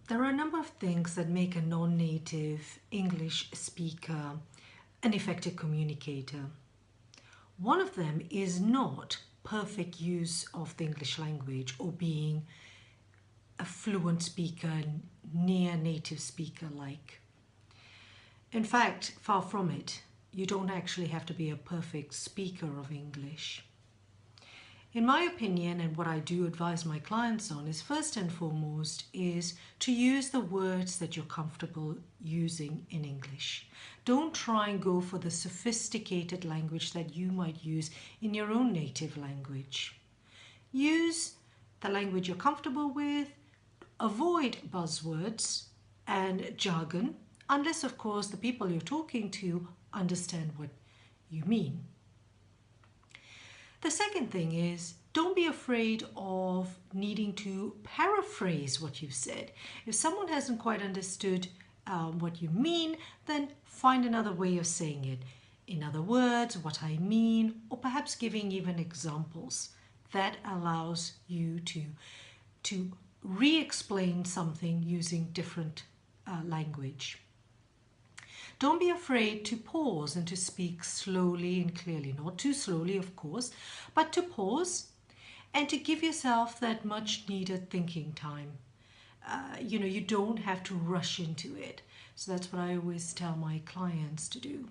There are a number of things that make a non-native English speaker an effective communicator. One of them is not perfect use of the English language or being a fluent speaker, near native speaker like. In fact, far from it. You don't actually have to be a perfect speaker of English. In my opinion, and what I do advise my clients on is first and foremost is to use the words that you're comfortable using in English. Don't try and go for the sophisticated language that you might use in your own native language. Use the language you're comfortable with. Avoid buzzwords and jargon, unless of course the people you're talking to understand what you mean. The second thing is, don't be afraid of needing to paraphrase what you've said. If someone hasn't quite understood what you mean, then find another way of saying it. In other words, what I mean, or perhaps giving even examples. That allows you to re-explain something using different language. Don't be afraid to pause and to speak slowly and clearly. Not too slowly, of course, but to pause and to give yourself that much needed thinking time. You don't have to rush into it. So that's what I always tell my clients to do.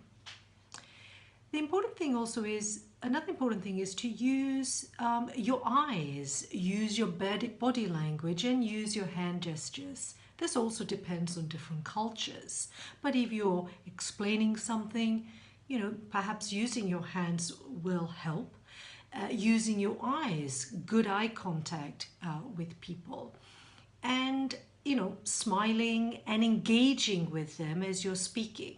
The important thing also is, another important thing is to use your eyes, use your body language and use your hand gestures. This also depends on different cultures. But if you're explaining something, perhaps using your hands will help. Using your eyes, good eye contact with people. And, smiling and engaging with them as you're speaking.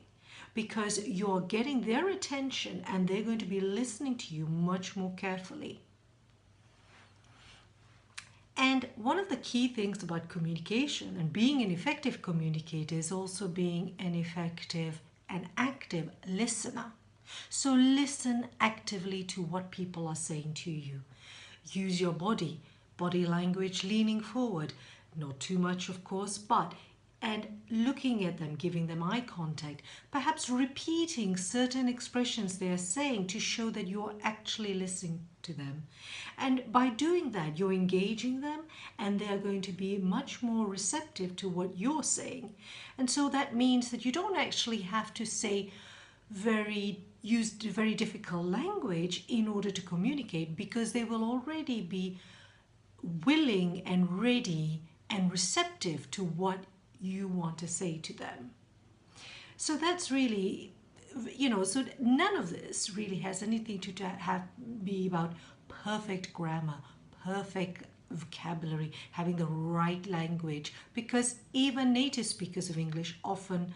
Because you're getting their attention and they're going to be listening to you much more carefully. And one of the key things about communication and being an effective communicator is also being an effective and active listener. So listen actively to what people are saying to you. Use your body language, leaning forward, not too much of course, and looking at them, giving them eye contact, perhaps repeating certain expressions they are saying to show that you're actually listening to them. And by doing that, you're engaging them and they're going to be much more receptive to what you're saying. And so that means that you don't actually have to use very difficult language in order to communicate, because they will already be willing and ready and receptive to what you want to say to them. So that's really, so none of this really has anything to be about perfect grammar, perfect vocabulary, having the right language, because even native speakers of English often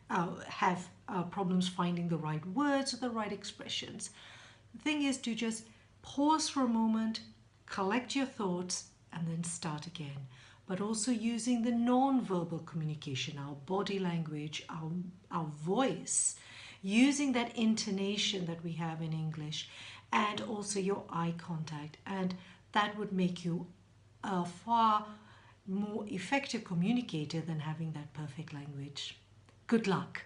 have problems finding the right words or the right expressions. The thing is to just pause for a moment, collect your thoughts, and then start again. But also using the non-verbal communication, our body language, our voice, using that intonation that we have in English, and also your eye contact. And that would make you a far more effective communicator than having that perfect language. Good luck.